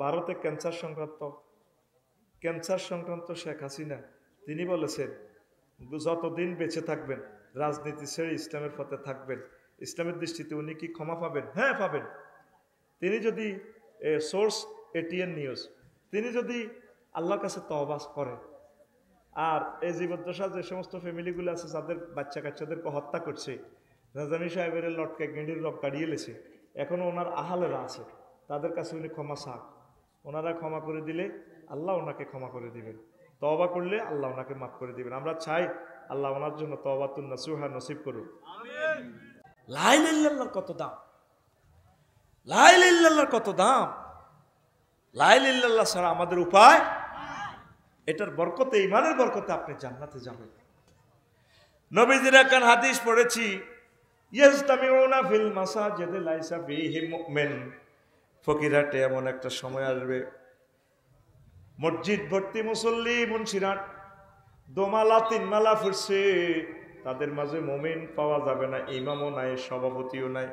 ভারতে ক্যান্সার সংক্রান্ত শেখ হাসিনা তিনি বলেছেন যতদিন বেঁচে থাকবেন রাজনীতি ছেড়ে ইসলামের পথে থাকবেন, ইসলামের দৃষ্টিতে উনি কি ক্ষমা পাবেন? হ্যাঁ পাবেন। তিনি যদি সোর্স এটিএন নিউজ, তিনি যদি আল্লাহর কাছে তওবা করেন, আর এই জীবদ্দশা যে সমস্ত ফ্যামিলিগুলো আছে যাদের বাচ্চা কাচ্চাদেরকে হত্যা করছে, রাজানি সাহেবের লটকে গেন্ডির রব কাড়িয়ে লেছে, এখনও ওনার আহালেরা আছে, তাদের কাছে উনি ক্ষমা চান। ওনারা ক্ষমা করে দিলে আল্লাহ ওনাকে ক্ষমা করে দিবেন, তওবা করলে আল্লাহ ওনাকে মাফ করে দিবেন। আমরা চাই আল্লাহ ওনার জন্য তওবাতুন নাসুহা নসিব করুন। লা ইলাহা ইল্লাল্লাহর কত দাম, লা ইলাহা ইল্লাল্লাহর কত দাম, লা ইলাহা ইল্লাল্লাহ ছাড়া আমাদের উপায়। এটার বরকতে, ঈমানের বরকতে আপনি জান্নাতে যাবেন। নবীজির একখান হাদিস পড়েছি, ইয়াজতামিউনা ফিল মাসাজিদি লাইসা ফীহি মুমিন। ফকিরহাটে এমন একটা সময় আসবে, মসজিদ ভর্তি মুসল্লি, মুন্সিরাট দোমালা তিনমালা ফুরছে, তাদের মাঝে মুমিন পাওয়া যাবে না, ইমামও নাই, সভাপতিও নাই,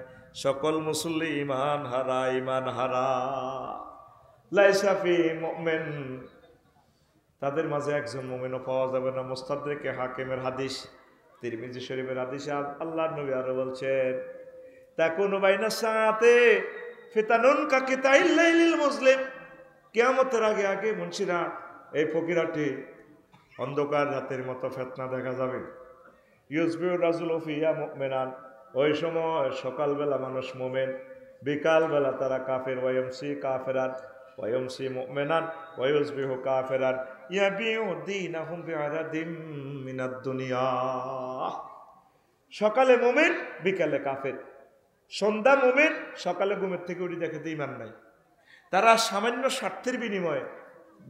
সকল মুসল্লি ঈমান হারা, ঈমান হারা। লাইসা ফীহি মুমিন, তাদের মাঝে একজন মুমিনও পাওয়া যাবে না। মুস্তাদরিকে হাকিমের হাদিস, তিরমিজি শরীফের হাদিস। আল্লাহর নবী আরো বলছেন, তাকুনু বাইনা সাআতে ফিতানুন কাকিতাইল লাইলিল মুসলিম। কিয়ামতের আগে আগে মুন্সিরা এই ফকিরাটি অন্ধকার রাতের মতো ফিতনা দেখা যাবে। ইউসবিউ রাজুলু ফিয়া মুমিনান, ওই সময় সকালবেলা মানুষ মুমিন, বিকালবেলা তারা কাফের। ওয়ায়ামসি কাফিরান ওয়ায়ামসি মুমিনান ওয়ায়ুসবিহু কাফিরান ইয়াবিউ দীনাহুম বিআরাদিম মিনাদ দুনিয়া। সকালে মুমিন, বিকালে কাফের। সন্ধ্যা মুমিন, সকালে ঘুমের থেকে উঠে দেখে ঈমান নাই। তারা সামান্য স্বার্থের বিনিময়ে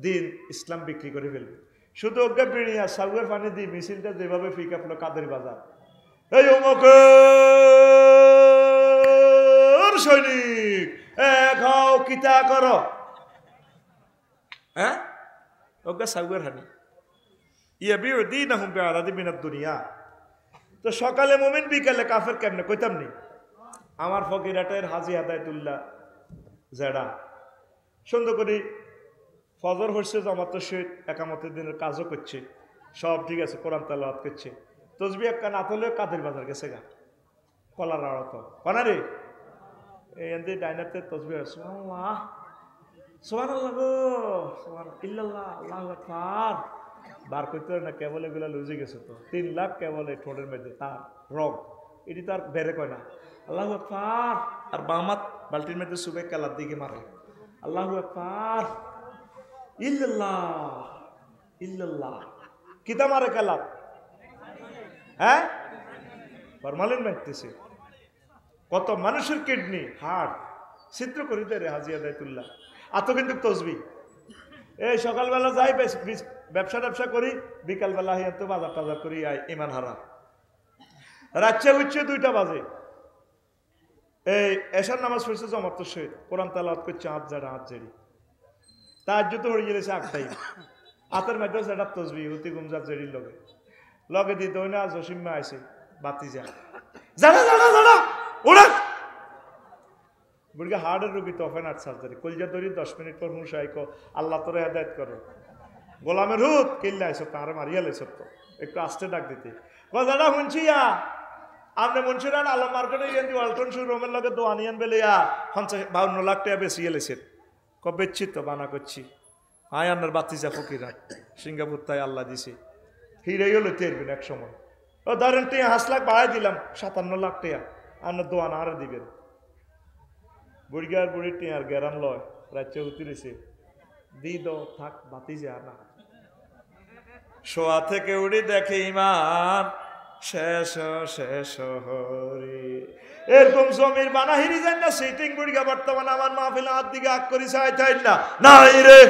দিন ইসলাম বিক্রি করে ফেলবে। শুধু অজ্ঞা বিড়িয়া সাউয়ের পানি দিয়ে মিছিলটা যেভাবে ফিকা ফেলো কাদের বাজার, এই অমুকের সৈনিক খাও কিতা করো, হ্যাঁ অজ্ঞা সাউয়ের হানি ইয়াবিউ দীনাহুম বিআরাদিম মিনাদ দুনিয়া। তো সকালে মুমিন, বিকালে কাফের কেমনে কইতাম নি। আমার ফকিরাটের হাজী হাদায়াতুল্লাহ জেডা সুন্দর করে ফজর হচ্ছে, জামাতের সহিত একামতের দিনের কাজও করছে, সব ঠিক আছে, কোরআন তেলাওয়াত করছে, তসবিহ একটা না তুলে কাদের বাজার গেছে গা কলার আড়ত কনা রে এই ডাইনাতে তসবিহ সুবহানাল্লাহ সুবহানাল্লাহ গো ইল্লাল্লাহ আল্লাহু আকবার বার করতে না, কেবল এগুলা লুজে গেছে। তো 3 লাখ কেবল এই ঠোঁটের মধ্যে তার রগ, এটি তার বেড়ে কয় না আল্লাহু আকবার, আর বামাত বালতির মধ্যে সুবে কালার দিকে মারে আল্লাহু আকবার ইল্লাল্লাহ ইল্লাল্লাহ। কিতা মারে কালার? হ্যাঁ ফরমালিন মারতেছে। কত মানুষের কিডনি হার্ট ছিদ্র করে দেয় রে হাজী হাদায়াতুল্লাহ। আতো কিন্তু তসবিহ এই সকালবেলা যাই ব্যবসা করি, বিকালবেলা তো বাজার টাজার করি ঈমান হারা। রাত্রে উঠছে 2টা বাজে, এই এশার নামাজ পড়ছে জামাতের সহিত, কোরআন তেলাওয়াত করছে হাত ঝেড়ি, তাহাজ্জুদ হয়ে গেছে 8টায়, হাতের মধ্যে সেটা তসবিহ হুতি গুমজাত জেড়ির লগে দিতে হয় না। জসিম্মা আইছে বাতি যা ওরা বুড়িকে হার্টের রোগী তো ওপেন হার্ট সার্জারি, কলজা ধরি 10 মিনিট পর হুঁশ আইকো আল্লাহ তোরে হেদায়েত করো। গোলামের হুত কিল্লা আইসো তাঁরে মারিয়া লাইছ, তো একটু আস্তে ডাক দিতে দাদা শুনছিয়া আপনি মুন্সিরান আলম মার্কেটে গিয়ে ওয়ালটন শু রোমের লগে দোয়ানিয়ান বেলিয়া 52 লাখ টাকা বেশি এলেছেন। বেচছি তো বানা করছি, হায় আপনার বাতি যা ফকিরা সিঙ্গাপুর তাই আল্লাহ দিছে, হিরেও লইতে পারবেন এক সময়। ও ধরেন 5 লাখ বাড়াই দিলাম, 57 লাখ টাকা আপনার দোয়ান আরে দিবেন। বুড়িগার বুড়ি টিয়ার গেরান লয় রাজ্যে উতিরেছে দি দো থাক বাতি যা না। শোয়া থেকে উড়ি দেখে ঈমান শেষ শেষ হরে, এরকম জমির বানাহিরি যায় না সিটিং বুড়িগা বর্তমানে আমার মাহফিল হাত দিকে আগ করি চাই না নাই রে।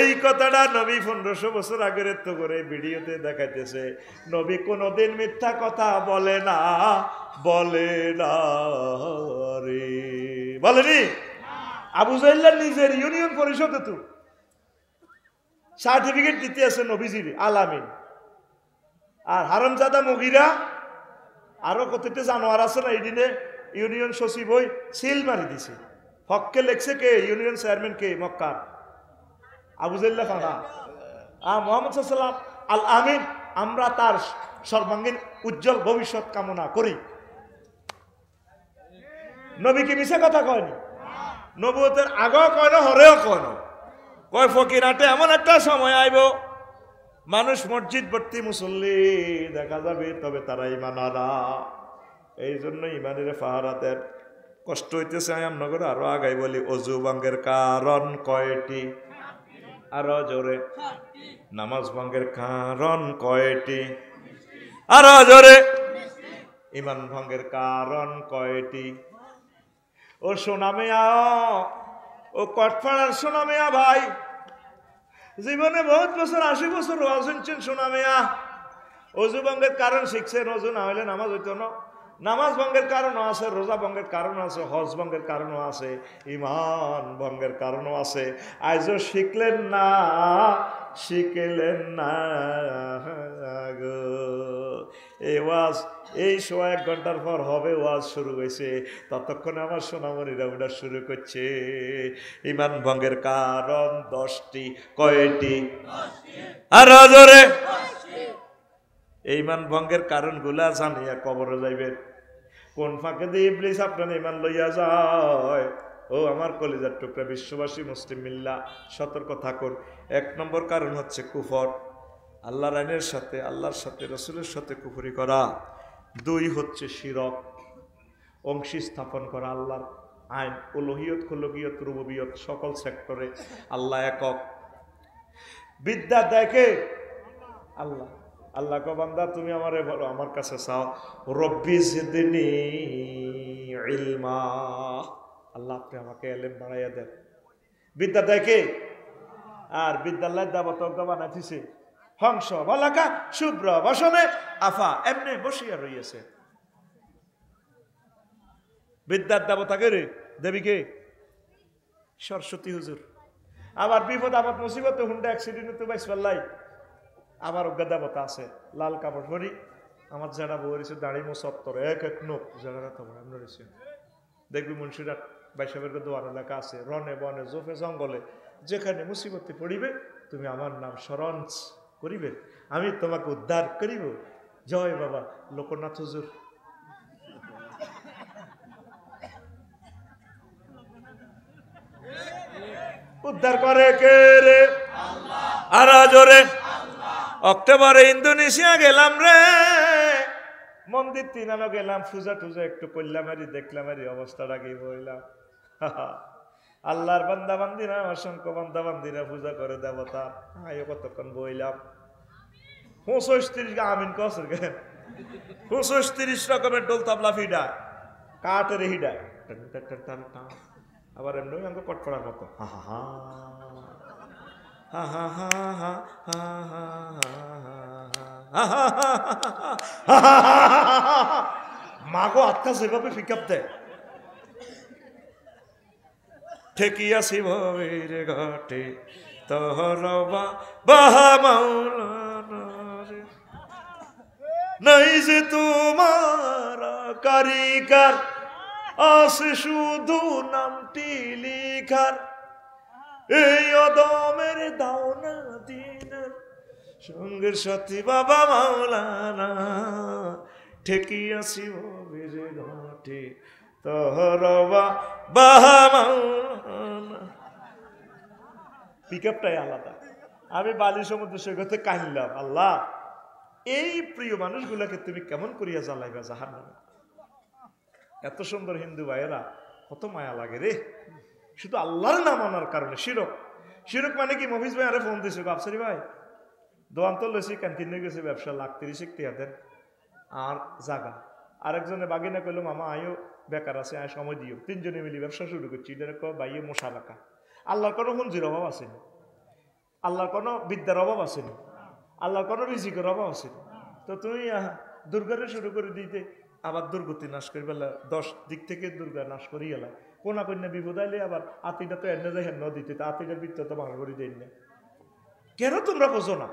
এই কথাটা নবী 1500 বছর আগের তো করে ভিডিওতে দেখাইতেছে। নবী কোনদিন মিথ্যা কথা বলে না রে, বলেনি? আবু জাহল নিজের ইউনিয়ন পরিষদে তো সার্টিফিকেট দিতে আছে নবীজির আলামিন, আর হারামজাদা মুগিরা আরো কতটা জানোয়ার আছে না, এই দিনে ইউনিয়ন সচিব হই সিল মারি দিছে। হককে লেখছে কে? ইউনিয়ন চেয়ারম্যান কে? মক্কার আবুজাল্লা ফানা মোহাম্মদ সাল্লাম আল আমিন। আমরা তার সর্বাঙ্গীন উজ্জ্বল ভবিষ্যৎ কামনা করি। নবী কি মিছা কথা কয়নি? নবুয়তের আগেও কয় না, হরেও কয় না। কয় ফকিরহাটে এমন একটা সময় আইব মানুষ মসজিদ ভর্তি মুসল্লি দেখা যাবে, তবে তারা ইমান আনা। এই জন্য ইমানের ফাহারাতের কষ্ট হইতেছে। আমনগর আরো আগাই বলি, অজু ভঙ্গের কারণ কয়টি? আরো জোরে। নামাজ ভঙ্গের কারণ কয়টি? আরো জোরে। ইমান ভঙ্গের কারণ কয়টি? ও সোনামিয়া, ও কটপাড়ার সোনামিয়া ভাই, জীবনে বহুত বছর 80 বছর ওয়াজ শুনছেন সোনামিয়া। অজু ভঙ্গের কারণ শিখছেন, অজু না হইলে নামাজ হইতো না। নামাজ ভঙ্গের কারণও আছে, রোজা ভঙ্গের কারণও আছে, হজ ভঙ্গের কারণও আছে, ইমান ভঙ্গের কারণও আছে। আজও শিখলেন না, শিখলেন না গো। এই ওয়াজ এই 1 ঘন্টার পর হবে, ওয়াজ শুরু হয়েছে, ততক্ষণে আমার সোনামণিরা ওটা শুরু করছে। ইমান ভঙ্গের কারণ 10টি। কয়টি? আর জোরে। এই ইমান ভঙ্গের কারণগুলা জানিয়া কবরে যাইবেন। কোন ফাঁকে দিয়ে ইবলিস আপনার ইমান লইয়া যায়। ও আমার কলিজার টুকরা বিশ্ববাসী মুসলিম মিল্লা, সতর্ক থাকুন। 1 নম্বর কারণ হচ্ছে কুফর, আল্লাহর আইনের সাথে, আল্লাহর সাথে, রসুলের সাথে কুফরি করা। 2 হচ্ছে শিরক, অংশী স্থাপন করা আল্লাহর আইন, উলুহিয়ত, খুলুকিয়ত, রুবুবিয়ত সকল সেক্টরে আল্লাহ একক। বিদ্যা দেখে আল্লাহ। আল্লাহ কো বান্দা তুমি আমারে বলো, আমার কাছে চাও, রব্বি জিদনি ইলমা। আল্লাহ আপনি আমাকে ইলম বাড়াইয়া দেন। বিদ্যা দেখে। আর বিদ্যালয় দাবত বানাইতেছে হংস বলাকা শুভ্র বসনে আফা এমনি বসিয়া রইয়াছে। বিদ্যার দেবতাকে রে দেবীকে সরস্বতী হুজুর। আবার বিপদ আপদ মুসিবত হুন্ডা অ্যাক্সিডেন্ট তো বাইস পাল্লাই আমার অজ্ঞা দেবতা আছে, লাল কাপড় পরি, আমার যারা বউ রয়েছে দাঁড়ি মোসত্তর এক নোক যারা তোমার আমরা রয়েছে। দেখবি মুন্সিরাট বাইসাবের দোয়ার এলাকা আছে, রনে বনে জোফে জঙ্গলে, যেখানে মুসিবতে পড়িবে তুমি আমার নাম স্মরণ করিবে, আমি তোমাকে উদ্ধার করিব। জয় বাবা লোকনাথ হুজুর। উদ্ধার করে কে রে? আর জোরে। অক্টোবরে ইন্দোনেশিয়া গেলাম রে, মন্দির 3 গেলাম, পূজা টুজা একটু করলাম, আর দেখলাম আর অবস্থাটা কি বইলাম। আল্লাহর বান্দা বান্দিরা, অসংখ্য বান্দা বান্দিরা পূজা করে দেবতা। আয়ো কতক্ষণ বইলাম, 35-30 আমিন কসর গে, 35-30 রকমের ডোল তাবলা ফিডা, কাঠের হিডা, আবার এমনি আমাকে কটপড়ার মতো হা হা হা হা হা হা হা হা হা। মাগো আত্মা যেভাবে পিকআপ দেয়, ঠেকিয়াছি ভবের ঘাটে তোহর বাহা মাওলানা রে, নাই যে তোমার কারিগর আছে শুধু নামটি লিখার, এই অদমের দাওনা দিনের সঙ্গের সাথী বাবা মাওলানা, ঠেকিয়াছি ভবের ঘাটে তোহর বাহা মাওলানা। পিকআপটাই আলাদা। আমি বালি সমুদ্র সৈকতে কাহিলাম, আল্লাহ এই প্রিয় মানুষগুলোকে তুমি কেমন করিয়া জ্বালাইবা জাহান্নামে। এত সুন্দর হিন্দু ভাইয়েরা, কত মায়া লাগে রে, শুধু আল্লাহর নাম আনার কারণে। শিরক, শিরক মানে কি? মফিজ ভাই আরে ফোন দিছে, আফসারি ভাই দোয়ান্ত লইছি কেন কিনে গেছে ব্যবসা, লাখ 30 টিয়া দেন আর জাগা। আরেকজনে বাগিনা কইলো মামা আয়ো বেকার আছে, আয় সময় দিও। 3 জনে মিলি ব্যবসা শুরু করছি। এটা বাইয়ে মশা রাখা। আল্লাহর কোনো হুঞ্জির অভাব আসেনি, আল্লাহর কোনো বিদ্যার অভাব আসেনি, আল্লাহর কোনো রিজিকের অভাব আসেনি। তো তুমি দুর্গারে শুরু করে দিতে, আবার দুর্গতি নাশ করি বেলা 10 দিক থেকে দুর্গা নাশ করি গেলা। কোনা কন্যা বিপদ আইলে আবার আতিটা তো এনে যায় হেন দিতে, আতিটার বৃত্ত তো ভাঙা করে দেন না। কেন তোমরা বোঝো না?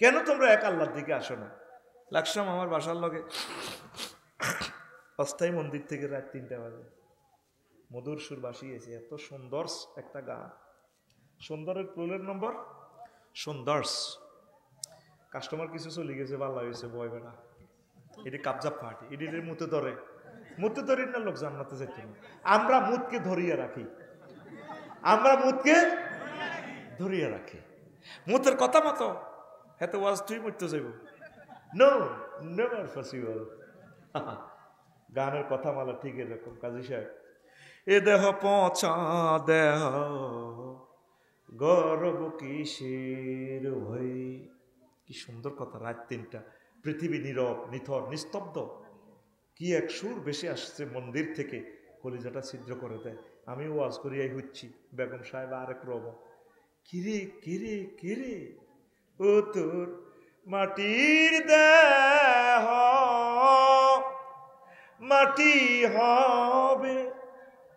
কেন তোমরা এক আল্লাহর দিকে আসো না? লাগসাম আমার বাসার লগে অস্থায়ী মন্দির থেকে রাত 3টা বাজে মধুর সুর বাসিয়েছে, এত সুন্দর একটা গান। সুন্দরের প্লুরাল নম্বর সুন্দর্স। কাস্টমার কিছু চলে গেছে, ভালো হয়েছে, বয় বেড়া এটি কাবজা পার্টি, এটির মুতে ধরে, মুতে ধরি না লোক জান্নাতে যেত না। আমরা মুতকে ধরিয়ে রাখি, আমরা মুতকে ধরিয়ে রাখি। মুতের কথা মতো এত ওয়াজ তুই মরতে যাইব, নো নেভার পসিবল। গানের কথা মালা ঠিক এরকম। কাজী সাহেব, এ দেহ পচা দেহ গর্ব কিসের ভাই, কি সুন্দর কথা। রাত 3টা, পৃথিবী নীরব, নিথর, নিস্তব্ধ। কি এক সুর ভেসে আসছে মন্দির থেকে, কলিজাটা ছিদ্র করে দেয়। আমি ওয়াজ করিয়াই হচ্ছি, বেগম সাহেব আরেক রব, কিরে কিরে কিরে ও তোর মাটির দেহ মাটি হবে,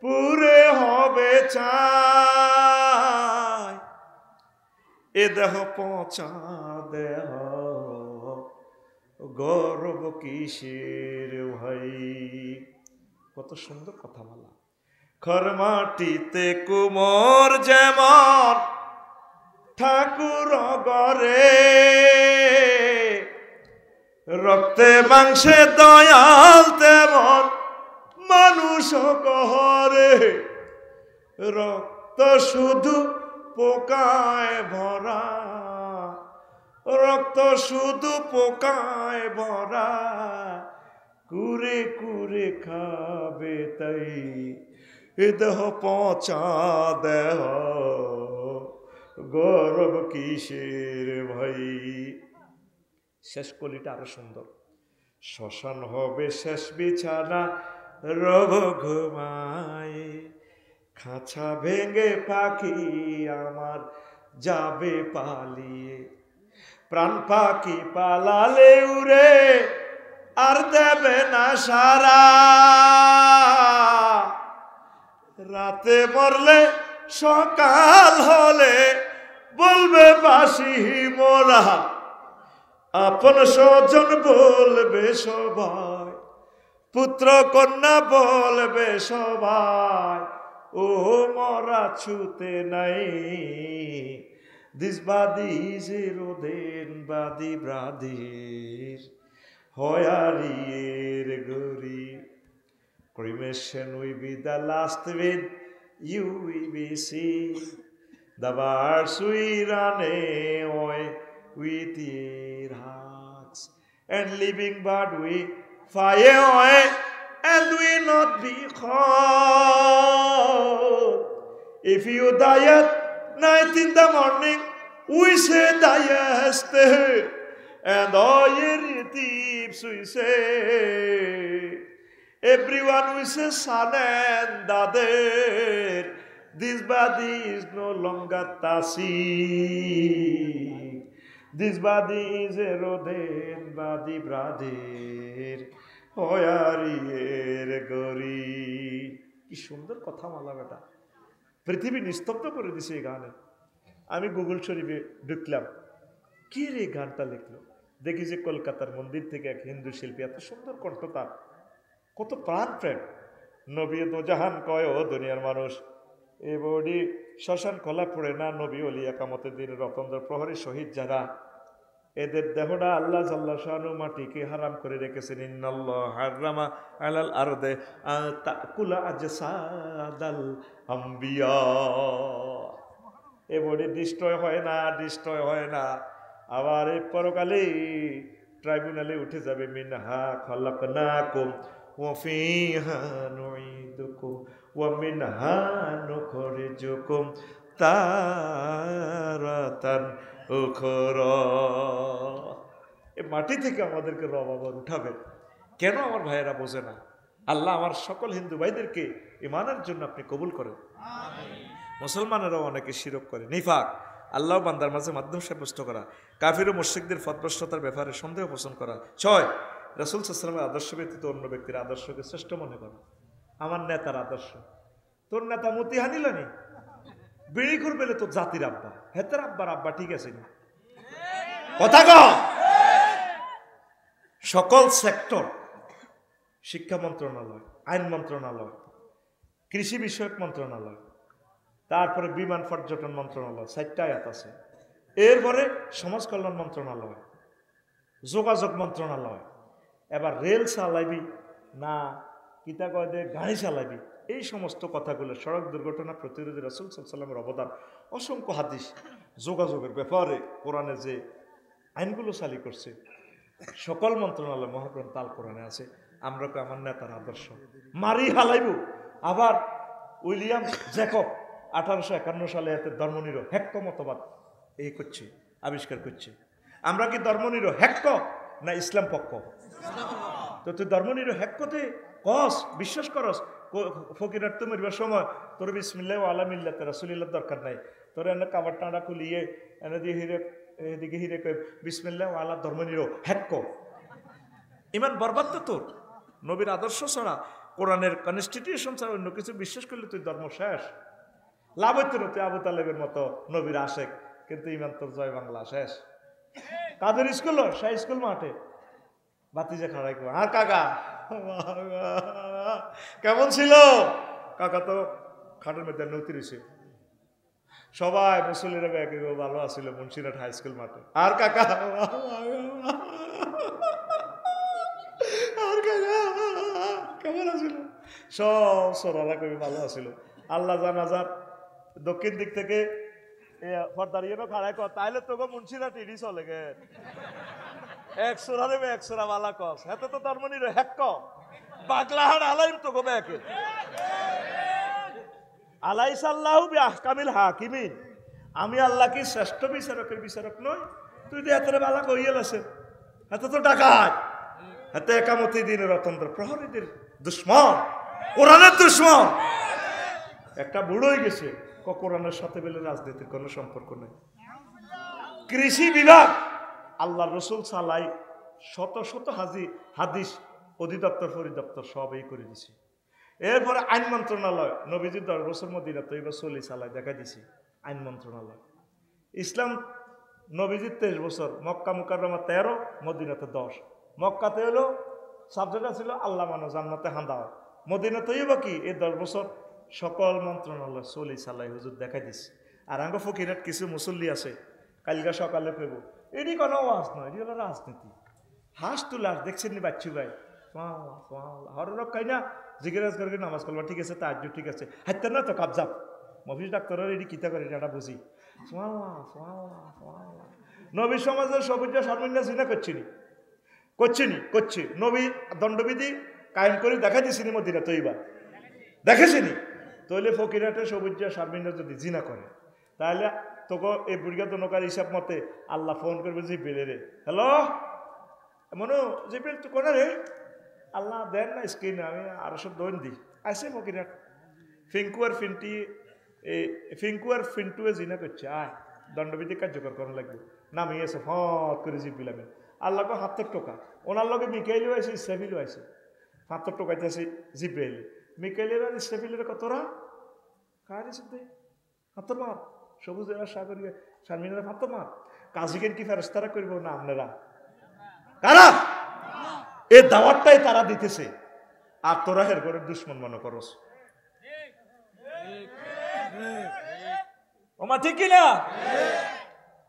পুরে হবে চাই, এ দেহ পচা দেহ গর্ব কিসের ভাই। কত সুন্দর কথা বলা। খরমাটিতে কুমোর যেমন ঠাকুর গরে, রক্তে মাংসে দয়াল তেমন মানুষ কহরে, রক্ত শুধু পোকায় ভরা, রক্ত শুধু পোকায় ভরা, কুরে কুরে খাবে তাই, এ দেহ পচা দেহ গৌরব কিসের ভাই। শেষ কলিটা আরো সুন্দর। শ্মশান হবে শেষ বিছানা, রব ঘুমায়, খাঁচা ভেঙে পাখি আমার যাবে পালিয়ে, প্রাণ পাখি পালালে উড়ে আর দেবে না সারা, রাতে মরলে সকাল হলে বলবে বাসি মোরা, আপন স্বজন বলবে সবাই, পুত্র কন্যা বলবে সবাই, ও মরা ছুতে নাই, দিস বাদি জিরোদেন বাদি ব্রাদির হয়ারিয়ের গরি। Cremation will be the last with you will be seen. The birds will run away with your hearts, and living bird will fly away and will not be caught. If you die at night in the morning, we say dieste, and all your relatives we say. Everyone wishes son and daughter. This body is no longer tasik. This body is a roden body brother. Hoyarier gori. কি সুন্দর কথা মালা বেটা, পৃথিবী নিস্তব্ধ করে দিছে এই গানে। আমি গুগল শরীফে ঢুকলাম, কি রে গানটা লিখলো, দেখি যে কলকাতার মন্দির থেকে এক হিন্দু শিল্পী, এত সুন্দর কণ্ঠ তার, কত প্রাণ প্রেম। নবী দো জাহান কয় ও দুনিয়ার মানুষ, এ বডি শ্মশান খোলা পড়ে না, নবী ওলি একামতের দিন রতন্দ্র প্রহরী শহীদ যারা, এদের দেহটা আল্লাহ জাল্লা শানু মাটিকে হারাম করে রেখেছেন। ইন্নাল্লাহ হারামা আলাল আরদে তাকুলা আজসাদাল আম্বিয়া। এ বডি ডিস্ট্রয় হয় না, ডিস্ট্রয় হয় না, আবার এই পরকালে ট্রাইব্যুনালে উঠে যাবে। মিনহা খালাকনাকুম ওয়া ফিহা নুঈদুকুম ওয়া মিনহা নুখরিজুকুম তারাতান উখরা। এই মাটি থেকে আমাদেরকে রব আবার উঠাবেন। কেন আমার ভাইয়েরা বোঝে না? আল্লাহ আমার সকল হিন্দু ভাইদেরকে ঈমানের জন্য আপনি কবুল করেন। মুসলমানেরাও অনেকে শিরক করে, নিফাক, আল্লাহ বান্দার মাঝে মাধ্যম সাব্যস্ত করা, কাফির ও মুশরিকদের ফতভ্রষ্টতার ব্যাপারে সন্দেহ পোষণ করা। 6, রাসূল সাল্লাল্লাহু আলাইহি ওয়াসাল্লামের আদর্শ ব্যতীত অন্য ব্যক্তির আদর্শকে শ্রেষ্ঠ মনে করা। আমার নেতার আদর্শ, তোর নেতা মতি হানিলানি বিড়ি করবে তোর জাতির আব্বা, হেতের আব্বার আব্বা ঠিক আছে না? কথা কও। সকল সেক্টর, শিক্ষা মন্ত্রণালয়, আইন মন্ত্রণালয়, কৃষি বিষয়ক মন্ত্রণালয়, তারপরে বিমান পর্যটন মন্ত্রণালয়, 4টা আয়াত আছে। এরপরে সমাজ কল্যাণ মন্ত্রণালয়, যোগাযোগ মন্ত্রণালয়, এবার রেল চালাইবি না কিতা কয় দে গাড়ি চালাইবি, এই সমস্ত কথাগুলো, সড়ক দুর্ঘটনা প্রতিরোধে রাসূল সাল্লাল্লাহু আলাইহি ওয়াসাল্লামের অবদান, অসংখ্য হাদিস, যোগাযোগের ব্যাপারে কোরআনে যে আইনগুলো চালু করছে, সকল মন্ত্রণালয় মহাগ্রন্থ আল কোরআনে আছে। আমরা আমার নেতার আদর্শ মারি হালাইব। আবার উইলিয়াম জ্যাকব 1851 সালে এতে ধর্মনিরপেক্ষ মতবাদ এই করছে, আবিষ্কার করছে। আমরা কি ধর্মনিরপেক্ষ না ইসলাম পক্ষ? তো তুই ধর্মনিরপেক্ষতে কস বিশ্বাস করস, ফকিরার তো মরিবার সময় তোর বিসমিল্লাহ আলা মিল্লাতে রাসূলিল্লাহ দরকার নাই, তোর এনে কাবার টাঁড়া খুলিয়ে এনে দিয়ে হিরে এদিকে হিরে কই বিসমিল্লাহ আলা ধর্মনিরপেক্ষ। ইমান বরবাদ তো তোর। নবীর আদর্শ ছাড়া, কোরআনের কনস্টিটিউশন ছাড়া অন্য কিছু বিশ্বাস করলে তুই ধর্ম শেষ। লাভ হইতে না তুই আবু তালেবের মতো নবীর আশেক, কিন্তু ইমান তোর জয় বাংলা শেষ। কাদের স্কুল? শাহ স্কুল মাঠে বাতিজা খাড়াই করে, আর কাকা কেমন ছিল? কাকা তো খাটের মধ্যে নতি রয়েছে, সবাই মুসল্লিরা ভালো আছিল মুন্সিরহাট হাই স্কুল মাঠে। আর কাকা কেমন আছিল? সব সোনারা কবি ভালো আছিল। আল্লাহ জানাজার দক্ষিণ দিক থেকে দাঁড়িয়ে খাড়াই কর, তাইলে তোকে মুন্সিরহাট ইডি চলে গে, এক সোরা দেবে এক সোরা বালা কস, এত তো তার মনে হ্যাক পাগলাহাট আলাইম তোকে ব্যাকে আলাইসাল্লাহু বিআহকামিল হাকিমিন। আমি আল্লাহ কি শ্রেষ্ঠ বিচারকের বিচারক নই? তুই তো এত বালা কইয়েল আছে, এত তো ডাকাত, এত একামতি দিনের অতন্ত্র প্রহরীদের দুশ্মন, কোরআনের দুশ্মন। একটা বুড়োই গেছে, কোরআনের সাথে বেলে রাজনীতির কোনো সম্পর্ক নেই। কৃষি বিভাগ আল্লাহ রসুল সালাই শত শত হাদিস অধিদপ্তর পরিদপ্তর সব এই করে দিছে। এরপরে আইন মন্ত্রণালয়, নবীজি 10 বছর মদিনা তো এবার চলি চালাই দেখা দিছে আইন মন্ত্রণালয়। ইসলাম নবীজির 23 বছর, মক্কা মুকাররমা 13, মদিনাতে 10। মক্কাতে হলো সাবজেক্টটা ছিল আল্লাহ মানো জান্নাতে হাঁদাও, মদিনাতে বা কি এই 10 বছর সকল মন্ত্রণালয় চলি চালাই হুজুর দেখা দিছে। আর আঙ্গ ফকিরাত কিছু মুসল্লি আছে, কালকা সকালে কইব এটি কোনো ওয়াজ নয়, এটি হলো রাজনীতি। হাঁস তুলাস দেখছেন নি বাচ্চু ভাই, হররক খাই না জিজ্ঞাসা করে নামাজ করবা ঠিক আছে, তার ঠিক আছে, হাইতে না তো কাবজাব মফিজ ডাক্তারের এটি কিতা করে এটা বুঝি। নবী সমাজের সবুজ সর্বন্যা জিনা করছিনি নবী দণ্ডবিধি কায়েম করে দেখা দিছিনি মদিনা তৈবা দেখেছিনি। তৈলে ফকিরাটে সবুজ সর্বন্যা যদি জিনা করে, তাহলে তোকে এই বুড়িয়া দনকার হিসাব মতে আল্লাহ ফোন করবে জিব্রিল রে, হ্যালো মনো জিব্রিল তো কোনা রে, আল্লাহ দেন না স্ক্রিনে, আমি আরো সব দৈন দিই আসে ফকিরাট ফিঙ্কু আর ফিন্টুয়ে জিনা করছে, আয় দণ্ডবিধি কার্যকর করা লাগবে। নামিয়েছে ফট করে জিব্রিল আমি আল্লাহকে 70 টাকা, ওনার লগে মিকাইলও আছে ইসরাফিলও আছে, 70 টাকাইতে আছে জিব্রাইল, মিকাইলের আর ইসরাফিলের কতরা কারে সিদ্ধে 70 মার, সবুজের সাগরীয় শারমিনের 70 মার। কাজীকেন কি ফেরেশতারা করবো না আপনারা? কারা এই দাওয়াতটাই তারা দিতেছে, আর তোরা হের ঘরের দুশ্মন মনে করস। ওমা ঠিক কিনা?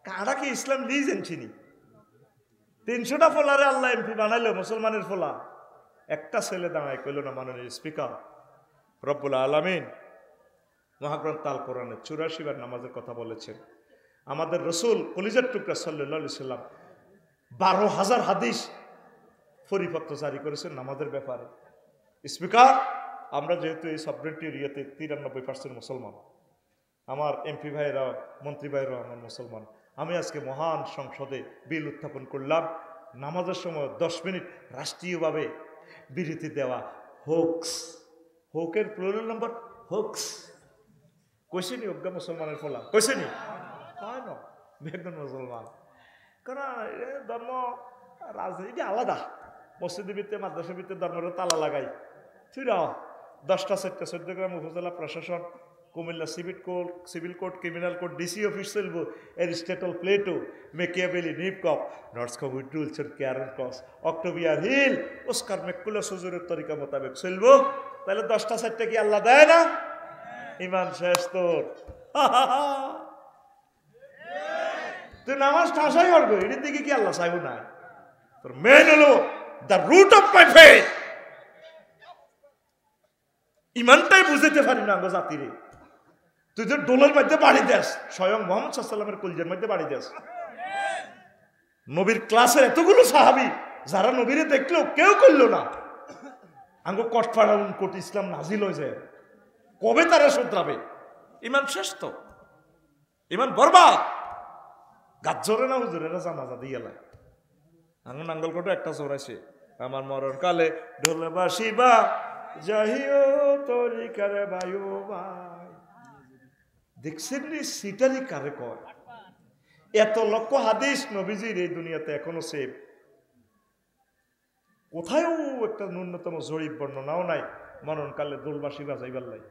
কারা কি ইসলাম লিজেন চিনি? 300টা ফোলারে আল্লাহ এমপি বানাইলো, মুসলমানের ফোলা একটা ছেলে দাঁড়ায় কইল না মাননীয় স্পিকার রব্বুল আলামিন মহাগ্রন্থ আল কোরআনে 84 বার নামাজের কথা বলেছেন। আমাদের রসুল কলিজার টুকরা সাল্লাল্লাহু আলাইহি সাল্লাম 12,000 হাদিস পরিপত্র জারি করেছেন নামাজের ব্যাপারে। স্পিকার, আমরা যেহেতু এই সবরেন্টি এরিয়াতে 93% মুসলমান, আমার এমপি ভাইরা মন্ত্রী ভাইরা আমার মুসলমান, আমি আজকে মহান সংসদে বিল উত্থাপন করলাম, নামাজের সময় 10 মিনিট রাষ্ট্রীয়ভাবে বিরতি দেওয়া হোকস, হোকের প্লুরাল নাম্বার হোকস, কইসেনি অজ্ঞা মুসলমানের ফলা কইসেনি হয় না বেগুন মুসলমান, কারণ ধর্ম রাজনীতি আলাদা। মসজিদের ভিতরে মাদ্রাসার ভিতরে ধর্মের তালা লাগাই ফিরাও 10টা 4টা 14 গ্রাম উপজেলা প্রশাসন, Comilla civil court, criminal court, DC office চলব, এরিস্টটল প্লেটো, মেকিয়াভেলি, নিপকপ, নর্থস্কপ উইড্রুলসের কেয়ারন ক্রস, অক্টোবিয়ার হিল, ওস্কার মেকুলাস হুজুরের তরিকা মোতাবেক চলব। তাহলে 10টা 4টা কি আল্লাহ দেয় না? ইমান শেষ তোর। তুই নামাজ ঠাসাই করবো, এটির দিকে কি আল্লাহ চাইব না? তোর মেন হলো the root of my faith. ইমানটাই বুঝতে পারি না গো জাতিরে। তুই যে ডোলের মধ্যে বাড়ি দেস, স্বয়ং মুহাম্মদ সাল্লাল্লাহু আলাইহি ওয়াসাল্লামের কলিজার মধ্যে বাড়ি দেস। নবীর ক্লাসের এতগুলো সাহাবী যারা নবীরে দেখলো কেউ করলো না। আঙ্গো কটফাড়াউন কোট ইসলাম নাজিল হয়ে যায়, কবে তারা শুধরাবে? ইমান শেষ তো, ইমান বরবাদ। গাজ্জরে না হুজুরেরা জানাজা দিয়ে এলাই আঙ্গো নাঙ্গল কোটে একটা চোরাইছে, আমার মরণ কালে ঢোলে বাসিবা যাহিও তরিকারে বায়ু ভাই। দেখছেন নি সিটারি কারে কয়? এত লক্ষ হাদিস নবীজির এই দুনিয়াতে এখনো সেভ, কোথায়ও একটা ন্যূনতম জরিপ বর্ণনাও নাই মরণকালে দোলবাসী বাজাইবার লাই।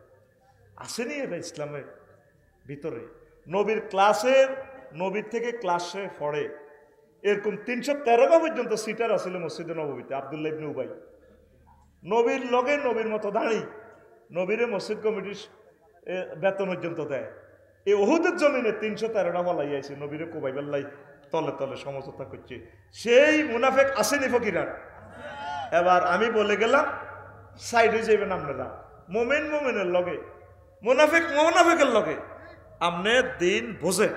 আসেনি এটা ইসলামের ভিতরে। নবীর ক্লাসের, নবীর থেকে ক্লাসে পড়ে এরকম 313টা পর্যন্ত সিটার আসলে মসজিদে নববীতে। আব্দুল্লাহ ইবনে উবাই নবীর লগে নবীর মতো দাঁড়ি, নবীরে মসজিদ কমিটির বেতন পর্যন্ত দেয়। এই ওহুদের জমিনে 313টা বলাই আছে নবীরে কোবাইবাল্লাই তলে তলে সমঝোতা করছে। সেই মুনাফেক আসেনি ফকিরার। এবার আমি বলে গেলাম সাইডে যাবেন আপনারা, মোমেন মোমেনের লগে, মুনাফেক মুনাফেকের লগে আপনি দিন বোঝেন।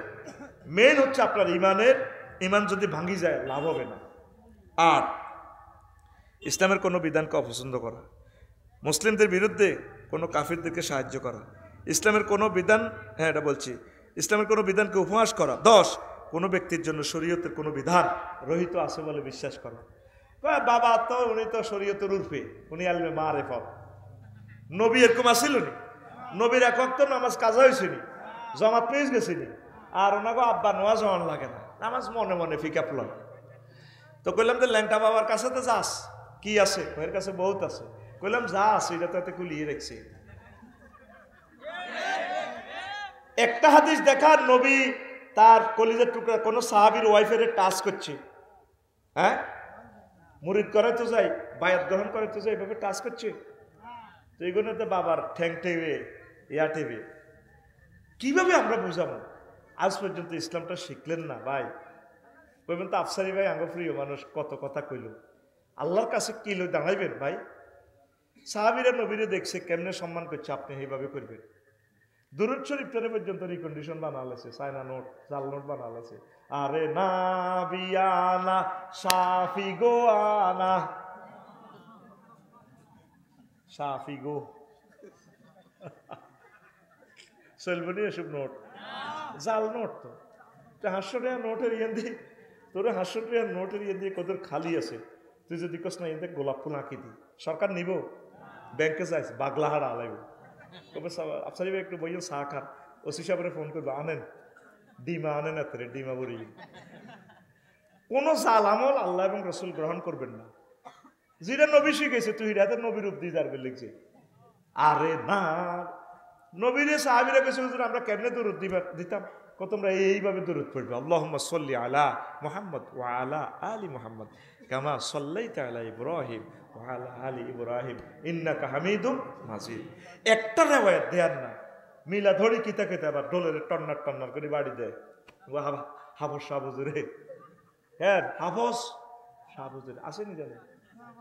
মেন হচ্ছে আপনার ইমানের, ইমান যদি ভাঙি যায় লাভ হবে না। আর ইসলামের কোনো বিধানকে অপছন্দ করা, মুসলিমদের বিরুদ্ধে কোনো কাফিরদেরকে সাহায্য করা, ইসলামের কোনো বিধান, হ্যাঁ এটা বলছি, ইসলামের কোনো বিধানকে উপহাস করা। 10, কোনো ব্যক্তির জন্য শরীয়তের কোনো বিধান রহিত আছে বলে বিশ্বাস করা। বাবা তো উনি তো শরীয়তের উর্ফে, উনি আলমে মারেফত। নবী এরকম আসিল নি? নবীর একক তো নামাজ কাজা হয়েছিনি, জমাত পেয়ে গেছিনি, আর ওনাকে আব্বা নোয়া জমান লাগে না, নামাজ মনে মনে ফিকা ফল। তো কইলাম যে ল্যাংটা বাবার কাছে তো যাস, কি আছে? ওর কাছে বহুত আছে। কইলাম যা আছে এটা তো এতে কুলিয়ে রেখছি। একটা হাদিস দেখার নবী তার কলিজার টুকরা কোন সাহাবীর ওয়াইফের টাচ করছে, হ্যাঁ মুরিদ করে তো যাই, বায়াত গ্রহণ করে তো যাই, এভাবে টাচ করছে। তো এইগুলো তো বাবার ঠ্যাং টেবে ইয়া টেবে। কিভাবে আমরা বুঝাবো? আজ পর্যন্ত ইসলামটা শিখলেন না ভাই। কইবেন তো আফসারি ভাই আঙ্গ প্রিয় মানুষ, কত কথা কইল, আল্লাহর কাছে কি লই দাঁড়াইবেন ভাই? সাহাবীরা নবীরে দেখছে কেমনে সম্মান করছে, আপনি এইভাবে করবেন। দুরূদ শরীফটারে পর্যন্ত রিকন্ডিশন বানালেছে, চায়না নোট, জাল নোট বানালেছে। আরে না বিয়ানা সাফি গো আনা, সাফি গো চলবে না এসব নোট, জাল নোট। তো 500 টাকা নোটের ইয়ে দিয়ে তোর 500 টাকা নোটের ইয়ে দিয়ে কত খালি আছে, তুই যদি কস না এতে গোলাপ ফুল আঁকি দি, সরকার নিব? ব্যাংকে যাইস বাগলাহারা আলাইব, তবে আফসারি ভাই একটু বইয়েন চা খান, ওসি সাহেবের ফোন করবো, আনেন ডিমা, আনেন এত ডিমা বড়ি। কোন জাল আমল আল্লাহ এবং রসুল গ্রহণ করবেন না। যেটা নবী শিখেছে তুই রাতের নবীর উপদি যারবে লিখছে। আরে না, নবীরে সাহাবীরা কেছে হুজুর আমরা কেমনে দরুদ দিতাম, কত তোমরা এইভাবে দরুদ পড়বে, আল্লাহুম্মা সাল্লি আলা মুহাম্মদ ওয়া আলা আলি মুহাম্মদ কামা সাল্লাইতা আলা ইব্রাহিম ওয়া আলা আলি ইব্রাহিম ইন্নাকা হামিদুম মাজিদ। একটা রিওয়ায়াত দেন না, মিলা ধরি কিতা কিতা আবার ডোলের টন্নার টন্নার করে বাড়ি দেয়। হাফস শাহ হুজুরে, হ্যাঁ হাফস শাহ হুজুরে আসেনি জানে,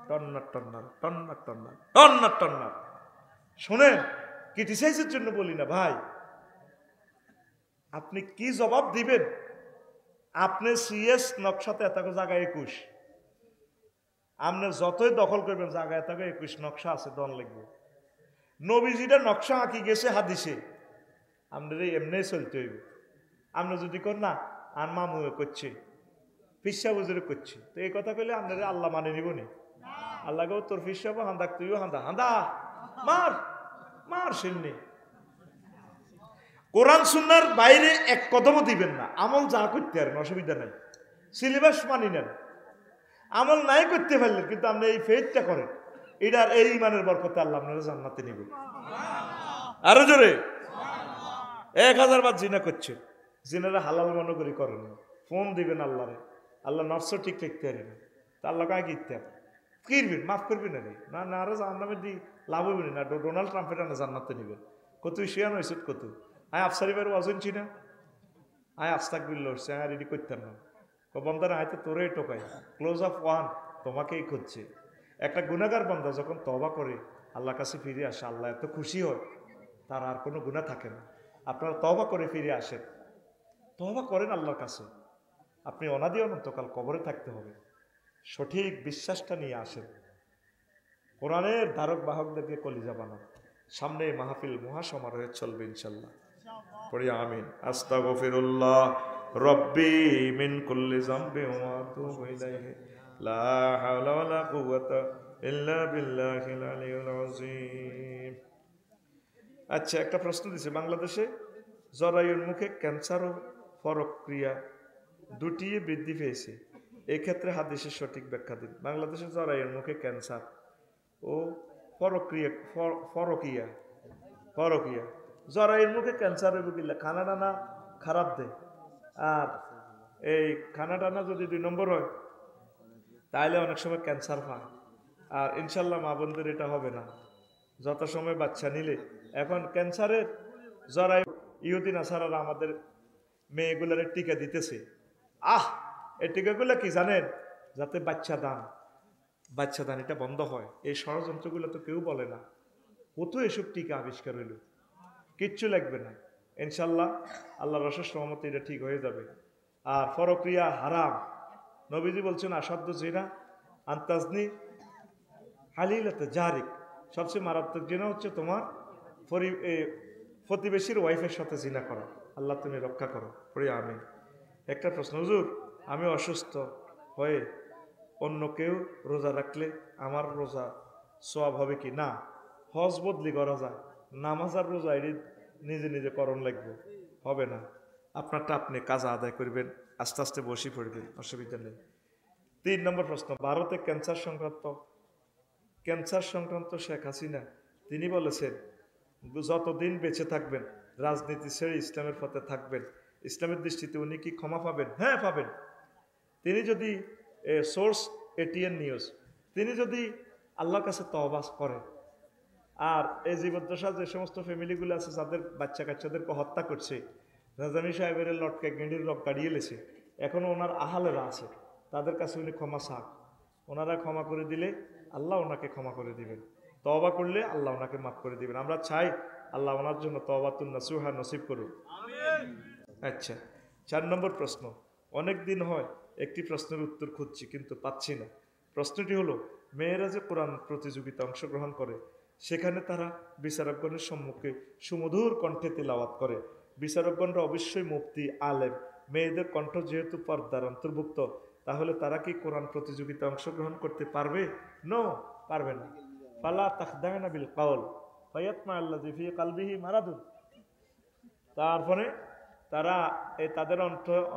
টন্নার টন্নার টন্নার টন্নার টন্নার টন্নার। শোনেন, ক্রিটিসাইজের জন্য বলি না ভাই, আপনি কি জবাব দিবেন? আপনি সিএস নকশাতে এত জায়গায় 21, আপনি যতই দখল করবেন জায়গায় এত 21 নকশা আছে, দন লিখবো। নবীজিটা নকশা আঁকি গেছে হাদিসে, আপনার এমনি চলতে হইব। আপনি যদি কর না আর মামু করছে, ফিসা বুজুরে করছে, তো এই কথা কইলে আপনারা আল্লাহ মানে নিব নি? আল্লাহকেও তোর ফিসাব হান্দাক, তুইও হান্দা হান্দা মার মার শিলনি। কোরআন সুন্নাহর বাইরে এক কদমও দিবেন না, আমল যা করতে পারেন অসুবিধা নাই, সিলেবাস মানি নেন। আমল নাই করতে পারলেন কিন্তু আপনি এই ফেথটা করেন, এটার এই ইমানের বরকতে আল্লাহ আপনারা জান্নাতে নিবেন। আরো জোরে 1000 বার জিনা করছেন, জিনারা হালাল মনে করি করেন না, ফোন দিবেন আল্লাহরে, আল্লাহ নফস ঠিক লিখতে পারেন, তা আল্লাহ কাকে ইত্যা কিরবেন মাফ করবেন না রে না না আরো জাহান্নামে দি লাভ হইবেন না ডোনাল্ড ট্রাম্পের না জান্নাতে নিবেন কত শিয়ান হয়েছে কত আয় আফসারি ভাইয়ের ওয়াজন চিনা আয় আস্তাক বিল্ল হচ্ছে আয় রেডি করতাম না বন্দার আয় তো তোরে টোকাই ক্লোজ অফ ওয়ান তোমাকেই খুঁজছে একটা গুনাহগার বান্দা যখন তওবা করে আল্লাহর কাছে ফিরে আসে আল্লাহ এত খুশি হয় তার আর কোনো গুনাহ থাকে না আপনারা তওবা করে ফিরে আসেন তওবা করেন আল্লাহর কাছে আপনি অনাদি অনন্তকাল কবরে থাকতে হবে সঠিক বিশ্বাসটা নিয়ে আসেন কোরআনের ধারক বাহকদেরকে কলিজা বানান সামনে মাহফিল মহাসমারোহে চলবে ইনশাল্লাহ পড়ি আমিন আস্তাগফিরুল্লাহ রব্বি মিন কুল্লি যামবি ওয়া আতুবু ইলাইহি লা হাওলা ওয়ালা কুওয়াতা ইল্লা বিল্লাহিল আলিয়্যিল আযীম। আচ্ছা একটা প্রশ্ন দিছে বাংলাদেশে জরায়ুর মুখে ক্যান্সার ও পরক্রিয়া দুটিই বৃদ্ধি পেয়েছে এক্ষেত্রে হাদিসের সঠিক ব্যাখ্যা দিন। বাংলাদেশে জরায়ুর মুখে ক্যান্সার ও পরকিয়া জরায়ুর মুখে ক্যান্সার হইব কিল্লা খানা টানা খারাপ দেয় আর এই খানা টানা যদি 2 নম্বর হয় তাহলে অনেক সময় ক্যান্সার হয় আর ইনশাল্লাহ মা বোনদের এটা হবে না যত সময় বাচ্চা নিলে এখন ক্যান্সারের জরায়ু ইহুদি নাসারারা আমাদের মেয়েগুলার টিকা দিতেছে এই টিকাগুলো কি জানেন যাতে বাচ্চা দান এটা বন্ধ হয় এই ষড়যন্ত্রগুলো তো কেউ বলে না কত এসব টিকা আবিষ্কার হইল কিচ্ছু লাগবে না ইনশাল্লাহ আল্লাহর অশেষ রহমতে এটা ঠিক হয়ে যাবে। আর পরক্রিয়া হারাম নবীজি বলছেন আসাধ্য জিনা আন্তাজনি হালিলাতে জারিক সবচেয়ে মারাত্মক জিনা হচ্ছে তোমার প্রতিবেশীর ওয়াইফের সাথে জিনা করা আল্লাহ তুমি রক্ষা করো পড়ি আমিন। একটা প্রশ্ন হুজুর আমি অসুস্থ হয়ে অন্য কেউ রোজা রাখলে আমার রোজা সওয়াব হবে কি না হজ বদলি করা যায় নামাজ আর রোজা এটি নিজে নিজে করণ লাগবে হবে না আপনারটা আপনি কাজা আদায় করবেন আস্তে আস্তে বসে পড়বেন অসুবিধা নেই। 3 নম্বর প্রশ্ন ভারতে ক্যান্সার সংক্রান্ত শেখ হাসিনা তিনি বলেছেন যতদিন বেঁচে থাকবেন রাজনীতি ছেড়ে ইসলামের পথে থাকবেন ইসলামের দৃষ্টিতে উনি কি ক্ষমা পাবেন? হ্যাঁ পাবেন। তিনি যদি সোর্স এটিএন নিউজ তিনি যদি আল্লাহর কাছে তওবা করেন আর এই জীবদ্দশা যে সমস্ত ফ্যামিলিগুলো আছে যাদের বাচ্চা কাচ্চাদেরকে হত্যা করছে রাজানী সাহেবের লটকে গেঁডির রক কাড়িয়ে লেছে এখনও ওনার আহালেরা আছে তাদের কাছে উনি ক্ষমা চান ওনারা ক্ষমা করে দিলে আল্লাহ ওনাকে ক্ষমা করে দিবেন তওবা করলে আল্লাহ ওনাকে মাফ করে দিবেন আমরা চাই আল্লাহ ওনার জন্য তওবাতুন নাসুহা নসিব করুন আমিন। আচ্ছা 4 নম্বর প্রশ্ন অনেক দিন হয় একটি প্রশ্নের উত্তর খুঁজছি কিন্তু পাচ্ছি না প্রশ্নটি হলো মেয়েরা যে কোরআন প্রতিযোগিতা অংশগ্রহণ করে সেখানে তারা বিচারকগণের সম্মুখে সুমধুর কণ্ঠে তিলাওয়াত করে বিচারকগণরা অবশ্যই মুফতি আলেম মেয়েদের কণ্ঠ যেহেতু পর্দার অন্তর্ভুক্ত তাহলে তারা কি কোরআন প্রতিযোগিতা অংশগ্রহণ করতে পারবে? নো পারবে না। ফালা তাখদানা বিল কাওল ফায়াতমা আল্লাযী ফি কলবিহি মারাদুন তারপরে তারা তাদের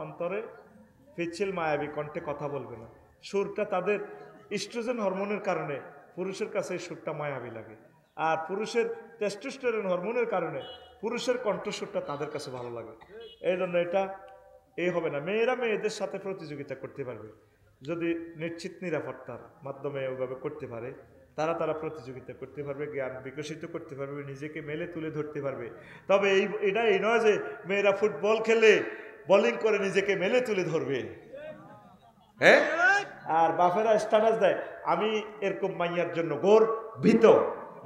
অন্তরে পিচ্ছিল মায়াবী কণ্ঠে কথা বলবে না সুরটা তাদের ইস্ট্রোজেন হরমোনের কারণে পুরুষের কাছে সুরটা মায়াবী লাগে আর পুরুষের টেস্টোস্টেরন হরমোনের কারণে পুরুষের কণ্ঠস্বরটা তাদের কাছে ভালো লাগে এই জন্য এটা হবে না। মেয়েরা মেয়েদের সাথে প্রতিযোগিতা করতে পারবে যদি নিশ্চিত নিরাপত্তার মাধ্যমে ওইভাবে করতে পারে তারা প্রতিযোগিতা করতে পারবে জ্ঞান বিকশিত করতে পারবে নিজেকে মেলে তুলে ধরতে পারবে তবে এটা এই নয় যে মেয়েরা ফুটবল খেলে বোলিং করে নিজেকে মেলে তুলে ধরবে হ্যাঁ আর বাপেরা স্ট্যাটাস দেয় আমি এরকম মাইয়ার জন্য গর্বিত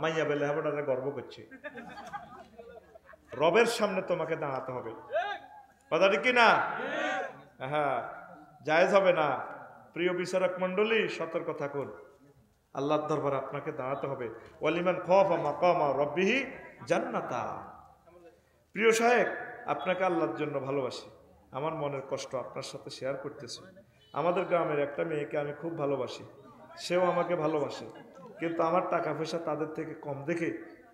মাইয়া বেলে হাবড়ারে গর্ব করছে রবের সামনে তোমাকে দাঁড়াতে হবে কথাটি কি না? হ্যাঁ জায়েজ হবে না। প্রিয় বিচারক মণ্ডলী সতর্ক থাকুন আল্লাহর দরবারে আপনাকে দাঁড়াতে হবে ওয়ালিমান খাফা মাকামা রাব্বিহি জান্নাতা। প্রিয় সাহেব আপনাকে আল্লাহর জন্য ভালোবাসি আমার মনের কষ্ট আপনার সাথে শেয়ার করতেছি আমাদের গ্রামের একটা মেয়েকে আমি খুব ভালোবাসি সেও আমাকে ভালোবাসে কিন্তু আমার টাকা পয়সা তাদের থেকে কম দেখে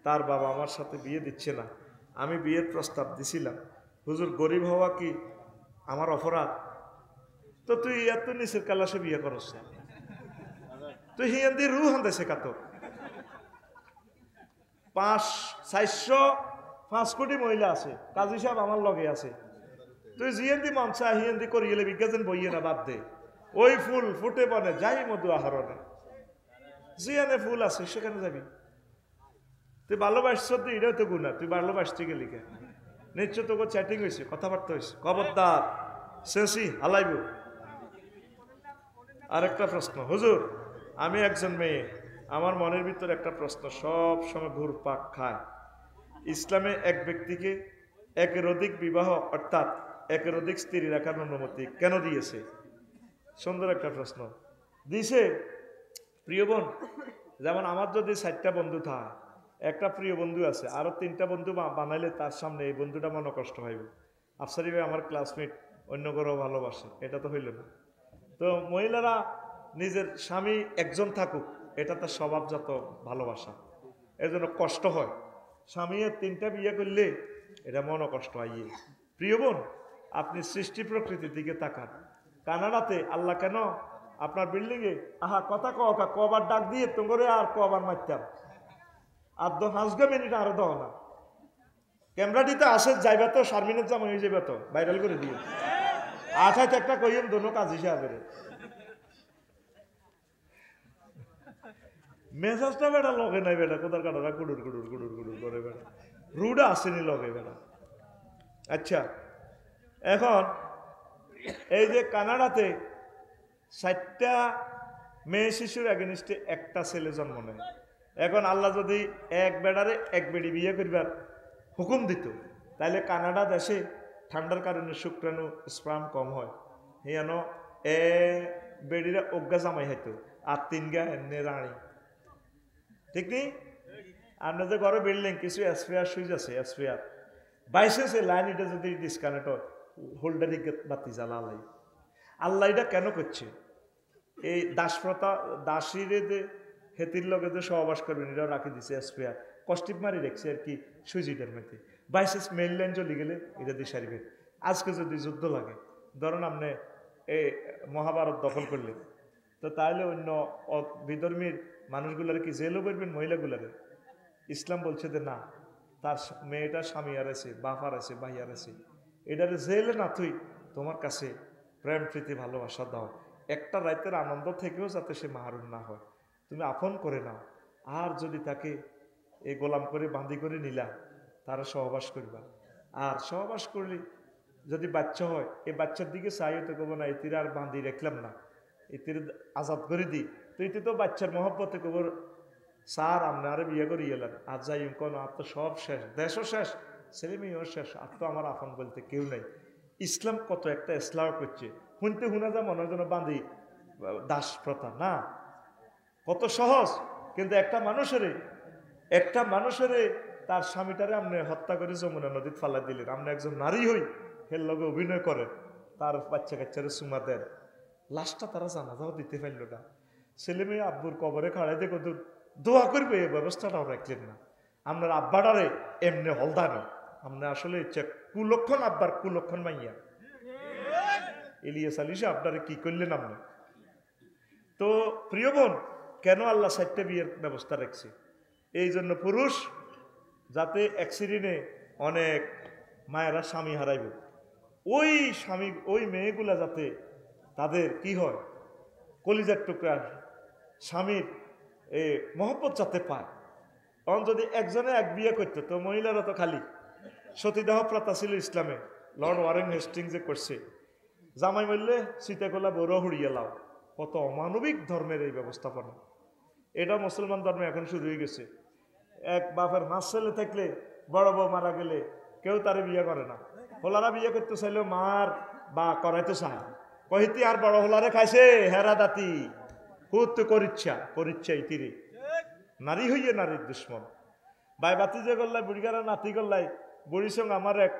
তার বাবা আমার সাথে বিয়ে দিচ্ছে না আমি বিয়ের প্রস্তাব দিছিলাম হুজুর গরিব হওয়া কি আমার অপরাধ? তো তুই এত নিচের কালাসে বিয়ে করছ তুই হিয়ান্দি রু হান্দে শেখাতো 405 কোটি মহিলা আছে কাজী সাহেব আমার লগে আছে তুই জিয়েন্দি মামসা হিয়ান্দি করি গেলে বিজ্ঞান বইয়ে না বাদ দে ওই ফুল ফুটে বনে যাই মধু আহরণে যেখানে ফুল আছে সেখানে যাবি। তুই ভালোবাসছ তো এটাও তো গুণা, তুই ভালোবাসতে গেলি কে? নিশ্চয় তোকে চ্যাটিং হয়েছে, কথাবার্তা হয়েছে, খবরদার শেষই হালাইব। আরেকটা প্রশ্ন, হুজুর আমি একজন মেয়ে, আমার মনের ভিতরে একটা প্রশ্ন সব সময় ঘুরপাক খায়। ইসলামে এক ব্যক্তিকে একের অধিক বিবাহ অর্থাৎ একের অধিক স্ত্রী রাখার অনুমতি কেন দিয়েছে? সুন্দর একটা প্রশ্ন দিছে। প্রিয় বোন, যেমন আমার যদি 4টা বন্ধু থাকে, একটা প্রিয় বন্ধু আছে, আরো 3টা বন্ধু বানাইলে তার সামনে এই বন্ধুটা মনে কষ্ট হইব। আফসারি ভাই আমার ক্লাসমেট, অন্য কারো ভালোবাসে, এটা তো হইল না। তো মহিলারা নিজের স্বামী একজন থাকুক, এটা তার স্বভাবজাত ভালোবাসা, এর জন্য কষ্ট হয়। স্বামী 3টা বিয়ে করলে এটা মনে কষ্ট আইয়ে। প্রিয় বোন, আপনি সৃষ্টি প্রকৃতির দিকে তাকান। কানাডাতে আল্লাহ কেন আপনার বিল্ডিং এ কথা কবার ডাক দিয়ে তোমরে আর কবার মারতাম আর হাসবে মিনিট আরো দাও না। ক্যামেরাটিতে আসে যাইবা তো শারমিনের জামা হয়ে যাবে তো ভাইরাল করে দিয়ে 8 একটা কইম দোনো কাজ হিসাবে মেজাজটা বেটা লগে নাই বেটা, কোথার কাটারা কুড়ুর কুড়ুর কুড়ুর কুড়ুর করে বেটা, রুডা আসেনি লগে বেটা। আচ্ছা, এখন এই যে কানাডাতে 4টা মেয়ে শিশুর এগেনিস্টে একটা ছেলে জন্ম নেয়। এখন আল্লাহ যদি এক বেড়ারে এক বেড়ি বিয়ে করবার হুকুম দিত, তাহলে কানাডা দেশে ঠান্ডার কারণে শুক্রাণু স্পার্ম কম হয়, হিয়ান এ বেড়িরা অজ্ঞা জামাই হইতো আর 3 গা এনে রানী। ঠিক নেই? আপনার যে ঘরে বিল্ডিং কিছু স্পেয়ার সুইচ আছে, স্পেয়ার বাইসেন্সে লাইন এটা যদি ডিসকানেক্ট হয়, হোল্ডারি বাতি জ্বালালাই। আল্লাহ এটা কেন করছে? এই দাসপ্রথা, দাসীরে যে হেতির লগে যে সহবাস করবেন এটাও রাখি দিছে স্পেয়ার, কষ্টিপ মারি রেখছে আর কি সুইচিটার মধ্যে। বাইসেন্স মেইন লাইন চলে গেলে এটা দিয়ে সারিবেন। আজকে যদি যুদ্ধ লাগে, ধরেন আপনি এই মহাভারত দখল করলেন, তো তাহলে অন্য বিধর্মীর মানুষগুলার কি জেলও করবেন? মহিলাগুলারে ইসলাম বলছে যে না, তার মেয়েটার স্বামী আর আছে, বাপ আর আছে, ভাই আর আছে, এটারে জেলে না তুই তোমার কাছে প্রেম প্রীতি ভালোবাসা দাও, একটা রাতের আনন্দ থেকেও যাতে সে মাহরুম না হয়, তুমি আপন করে নাও। আর যদি তাকে এই গোলাম করে বান্দি করে নিলা, তারা সহবাস করবা। আর সহবাস করলে যদি বাচ্চা হয়, এই বাচ্চার দিকে চাইও তো কব না এটির আর বান্দি রাখলাম না, এটির আজাদ করে দিই, তো এটি তো বাচ্চার মহব্বতে কব স্যার আপনারে বিয়ে করে গেলেন, আর যাই কোনো আর তো সব শেষ, দেশও শেষ, ছেলে মেয়েও শেষ, আর তো আমার আপন বলতে কেউ নেই। ইসলাম কত একটা ইসলাম করছে, শুনতে শুনে যা মনের জন্য বাঁধি দাস প্রথা না, কত সহজ। কিন্তু একটা মানুষের তার স্বামীটারে আপনি হত্যা করে যমুনা নদীতে ফালা দিলেন, আপনি একজন নারী হই হের লগে অভিনয় করেন, তার বাচ্চা কাচ্চারে চুমা দেন, লাশটা তারা জানাজাও দিতে পারল না, ছেলে মেয়ে আব্বুর কবরে খাড়াই দেখো দোয়া করবে, এই ব্যবস্থাটাও রাখলেন না। আপনার আব্বাটারে এমনি হলদানো, আপনি আসলে কুলক্ষণ আব্বার কুলক্ষণ মাইয়া ইলিয়াস আলী আপনারে কি করলেন আপনি? তো প্রিয় বোন, কেন আল্লাহ 4টা বিয়ের ব্যবস্থা রাখছে? এই জন্য পুরুষ যাতে অ্যাক্সিডেন্টে অনেক মায়েরা স্বামী হারাইবে, ওই স্বামী ওই মেয়েগুলা যাতে তাদের কি হয়, কলিজার টুকরা স্বামীর মহব্বত যাতে পায়। কারণ যদি একজনে এক বিয়ে করতো তো মহিলারা তো খালি সতীদাহ প্রথা ছিল ইসলামে, লর্ড ওয়ারেন হেস্টিং যে করছে, জামাই মরলে সীতাকলা বড় হড়িয়ে লাও, কত অমানবিক ধর্মের এই ব্যবস্থাপনা। এটা মুসলমান ধর্মে এখন শুরু হয়ে গেছে। এক বাপের 5 ছেলে থাকলে বড় বউ মারা গেলে কেউ তারে বিয়ে করে না, হোলারা বিয়ে করতে চাইলেও মার বা করাইতে চায়, কহিতি আর বড় হোলারে খাইছে হেরা দাতি হুত করিচ্ছা ইতিরে, নারী হইয়ে নারীর দুশ্মন। ভাই বাতি যে করলাই বুড়িগারা নাতি করলাই, বুড়ির সঙ্গে আমার এক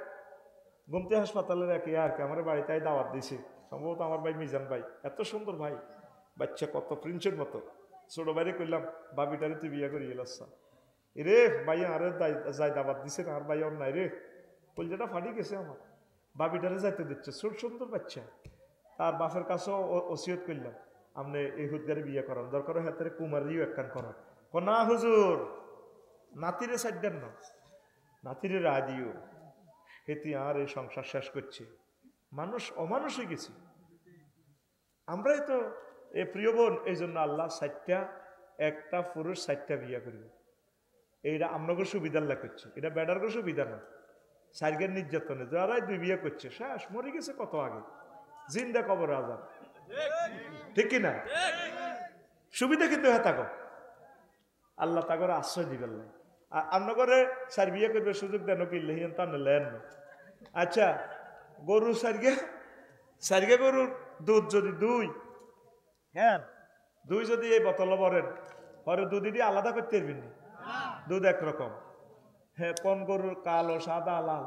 গুমতি হাসপাতালের এক আর কি আমার বাড়িতে দাওয়াত দিয়েছে, সম্ভবত আমার ভাই মিজান ভাই, এত সুন্দর ভাই, বাচ্চা কত প্রিন্সের মতো, ছোট বাইরে করলাম বাবিটারে তুই বিয়ে করি গেলাচ্ছা রে ভাই, আরে যাই দাওয়াত দিছে না, আর ভাই ওর নাই রে, কলজাটা ফাটি গেছে আমার, বাবিটারে যাইতে দিচ্ছে, ছোট সুন্দর বাচ্চা। তার বাপের কাছেও ওসিয়ত করলাম, আপনি এই হুদগারে বিয়ে করান, দরকার হাতের কুমারিও একখান করান, না হুজুর নাতিরে সাইড দেন না, নাতিরে রায় দিও, হেতি আর এই সংসার শেষ করছে। মানুষ অমানুষ হয়ে গেছে আমরাই তো। এ প্রিয় বোন, এই জন্য আল্লাহ 4টা একটা পুরুষ 4টা বিয়ে করবে। এইটা আপনাকে সুবিধার লাগ করছে, এটা বেটারকে সুবিধা না। সার্গের নির্যাতনে যারাই 2 বিয়ে করছে শেষ, মরে গেছে কত আগে, জিন্দা কবর আজাব, ঠিক কিনা? সুবিধা কিন্তু হ্যাঁ থাকো, আল্লাহ তাগরে আশ্রয় দিবেন না। আপনাকে 4 বিয়ে করবে সুযোগ দেন কিনলে তা নেন না। আচ্ছা, গরু সার্গে গরুর দুধ যদি 2, হ্যাঁ 2 যদি এই বোতলে ভরেন, পরে দুধ দিয়ে আলাদা করতে পারবেন না, দুধ একরকম। হ্যাঁ, কোন গরুর কালো সাদা লাল,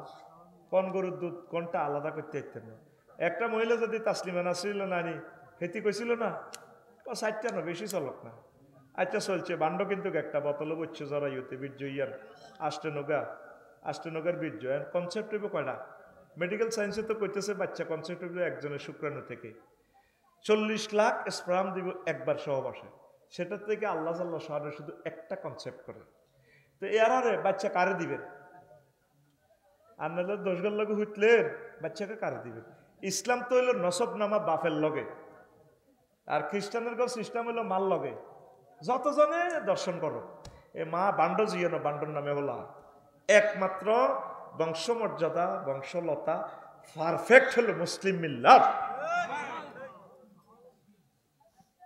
কোন গরুর দুধ কোনটা আলাদা করতে পারতেন না। একটা মহিলা যদি তাসলিমা নাসরিল নানি খেতি কইছিল না, 60টা না বেশি চলক না। আচ্ছা চলছে বান্ড, কিন্তু একটা বোতলে বসছে জরাইতে বীর্য ইয়ার আষ্টনগার বীর্য। কনসেপ্ট হইব কয়টা? মেডিকেল সায়েন্সে তো কইতেছে বাচ্চা কনসেপ্ট হইব একজনের শুক্রাণু থেকে 40 লাখ স্পার্ম দিব একবার সহবাসে। সেটা থেকে আল্লাহ সাল্লাহ সাহারে শুধু একটা কনসেপ্ট করে। তো এরারে বাচ্চা কারে দিবেন? আপনাদের 10 গাল লগে হুইটলেন, বাচ্চাকে কারে দিবেন? ইসলাম তো হইল নসব নামা বাপের লগে, আর খ্রিস্টানের ঘর সিস্টেম হইল মাল লগে। যতজনে দর্শন করো, এ মা বান্ড জিও না, বান্ডর নামে হলা একমাত্র বংশমর্যাদা বংশলতা পারফেক্ট হলো মুসলিম মিল্লাত।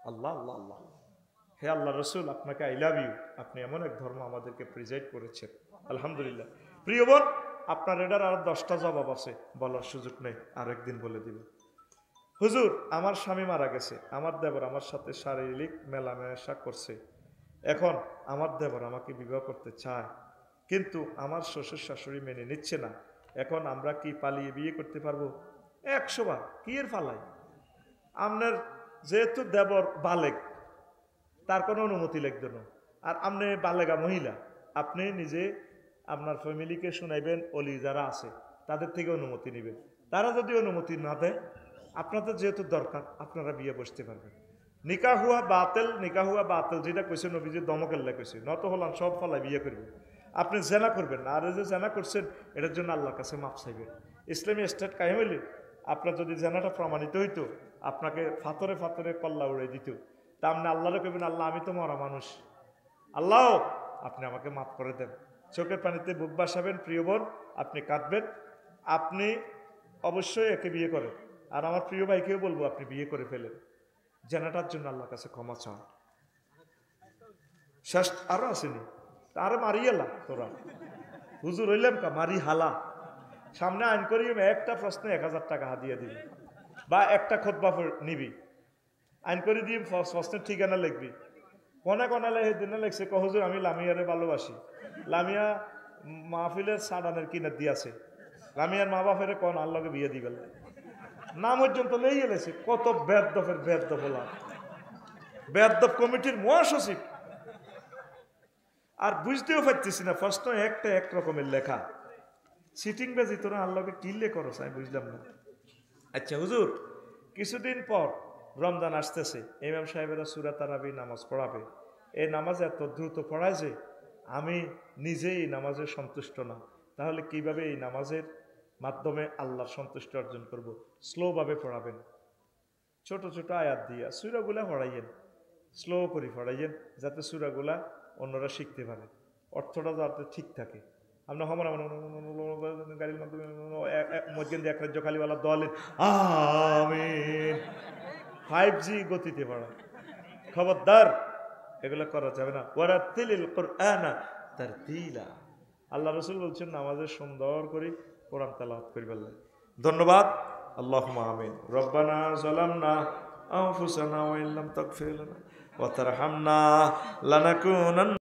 আল্লাহ আল্লাহ আল্লাহ, হে আল্লাহ রসুল, আপনাকে আই লাভ ইউ। আপনি এমন এক ধর্ম আমাদেরকে প্রেজেন্ট করেছেন, আলহামদুলিল্লাহ। প্রিয় বোন, আপনার এটার আরো 10টা জবাব আছে, বলার সুযোগ নেই, আরেকদিন বলে দিব। হুজুর, আমার স্বামী মারা গেছে, আমার দেবর আমার সাথে শারীরিক মেলামেশা করছে, এখন আমার দেবর আমাকে বিবাহ করতে চায়, কিন্তু আমার শ্বশুর শাশুড়ি মেনে নিচ্ছে না, এখন আমরা কি পালিয়ে বিয়ে করতে পারবো? 100 বার কি এর পালাই? আপনার যেহেতু দেবর বালেগ, তার কোনো অনুমতি লাগবে না, আর আপনি বালেগা মহিলা, আপনি নিজে আপনার ফ্যামিলিকে শুনাইবেন, অলি যারা আছে তাদের থেকে অনুমতি নেবেন। তারা যদি অনুমতি না দেয়, আপনাদের যেহেতু দরকার, আপনারা বিয়ে বসতে পারবেন। নিকাহ হুয়া বাতেল যেটা কইছে নবীজি দমকেল্লা কইছে, নত হলাম সব ফলায় বিয়ে করবেন। আপনি জেনা করবেন না, আর এই যে জেনা করছেন এটার জন্য আল্লাহর কাছে মাপ চাইবেন। ইসলামী স্টেট কায়েম হইলে আপনার যদি জেনাটা প্রমাণিত হইতো, আপনাকে ফাতরে ফাতরে কল্লা উড়ে দিত। তা আপনি আল্লাহরে কইবেন, আল্লাহ আমি তো মরা মানুষ, আল্লাহ আপনি আমাকে মাফ করে দেন। চোখের পানিতে বুক বাসাবেন, প্রিয় বোন আপনি কাঁদবেন। আপনি অবশ্যই একে বিয়ে করেন, আর আমার প্রিয় ভাইকেও বলবো আপনি বিয়ে করে ফেলেন, জেনাটার জন্য আল্লাহর কাছে ক্ষমা চান। শেষ আরো আসেনি, আরো মারিয়েলা তোরা হুজুর হইলাম কা মারি হালা। সামনে আইন করি একটা প্রশ্নে 1000 টাকা হাদিয়া দিবি, বা একটা খোদবা নিবি, আইন করে দিয়ে প্রশ্নের ঠিকানা লিখবি। কোনা কোনা লেখে দিনে লেখছে ক হুজুর আমি লামিয়ারে ভালোবাসি, লামিয়া মাহফিলের সাডানের কিনে দিয়েছে, লামিয়ার মা বাপের কোন আল্লাহকে বিয়ে দিবেন, নাম পর্যন্ত লেই এলেছে। কত বেদফের বেদফলা, বেদফ কমিটির মহাসচিব। আর বুঝতেও পারতেছি না, প্রশ্ন একটা এক রকমের লেখা, সিটিং বেজি তোরা আল্লাহকে কিনলে করো, আমি বুঝলাম না। আচ্ছা হুজুর, কিছুদিন পর রমজান আসতেছে, ইমাম সাহেবেরা সূরা তারাবি নামাজ পড়াবে। এই নামাজ এত দ্রুত পড়ায় যে আমি নিজেই এই নামাজে সন্তুষ্ট না। তাহলে কিভাবে এই নামাজের মাধ্যমে আল্লাহর সন্তুষ্টি অর্জন করব? স্লোভাবে পড়াবেন, ছোট ছোট আয়াত দিয়া সূরাগুলা পড়াইয়েন, স্লো করে পড়াইয়েন, যাতে সূরাগুলা অন্যরা শিখতে পারে, অর্থটা যাতে ঠিক থাকে। আমরা গাড়ির মাধ্যমে মসজিদ এক রাজ্য খালিওয়ালা দলের আমিন 5G গতিতে পড়া, খবরদার এগুলো করা যাবে না। ওয়ারাতিলিল কুরআনা তারতিলা, আল্লাহ রাসূল বলছেন নামাজে সুন্দর করে কোরআন তেলাওয়াত করবেন। ধন্যবাদ, আল্লাহুম্মা আমিন। রব্বানা যালামনা আনফুসানা ওয়া ইল্লাম তাগফির লানা ওয়া তারহামনা লানাকুনান্না